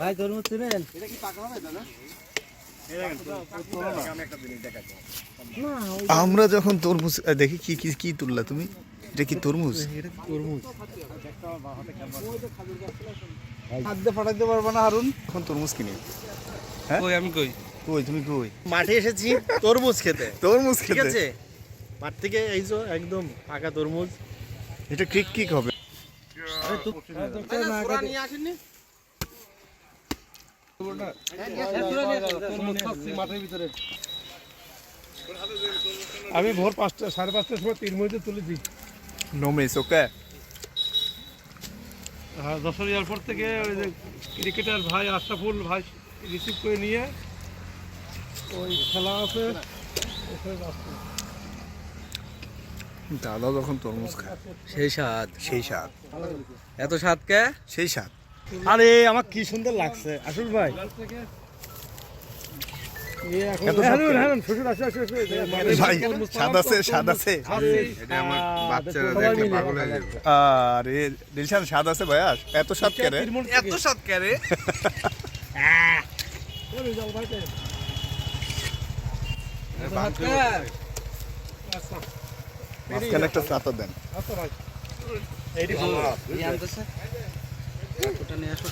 ভাই তরমুজ চিনেন? এটা কি পাকা হবে দাদা? আমরা যখন তরমুজ দেখি কি কি কি তুললা তুমি? এটা কি তরমুজ? তরমুজ খাদ্যে ফাটাইতে পারবে না হারুন। এখন তরমুজ কিনি। হ্যাঁ কই আমি কই কই তুমি কই? মাঠে এসেছি তরমুজ খেতে। তরমুজ ঠিক খেতে? আছে, মাঠ থেকে এই যে একদম পাকা তরমুজ। এটা কিক কিক হবে। নিয়ে আসেননি? আমি ভোর 5টা 5:30টার সময় 3 মিনিটে তুলেছি। No miss okay. হ্যাঁ, যশোর এয়ারপোর্ট থেকে ওই যে ক্রিকেটার ভাই আশরাফুল ভাই রিসিভ করে নিয়ে ওই খেলা আছে ওখানে আসছে। দাদা যখন তরমুজ খায় সেই স্বাদ, সেই স্বাদ, এত স্বাদ কে? সেই স্বাদ। আরে আমার কি সুন্দর লাগছে আসল ভাই। এত স্বাদ হারুন করে? হারুন শ্বশুর আসে আসে আসে ভাই স্বাদ আছে, স্বাদ আছে। এটা আমার বাচ্চারা দেখলে পাগল হয়ে যাবে। আরে দিলশান স্বাদ আছে ভাইয়া, এত স্বাদ কে রে? এত স্বাদ কে রে? মাঝখানে একটা চাতা দেন। আচ্ছা ভাই এই আনতেছে ওটা নিয়ে আসো।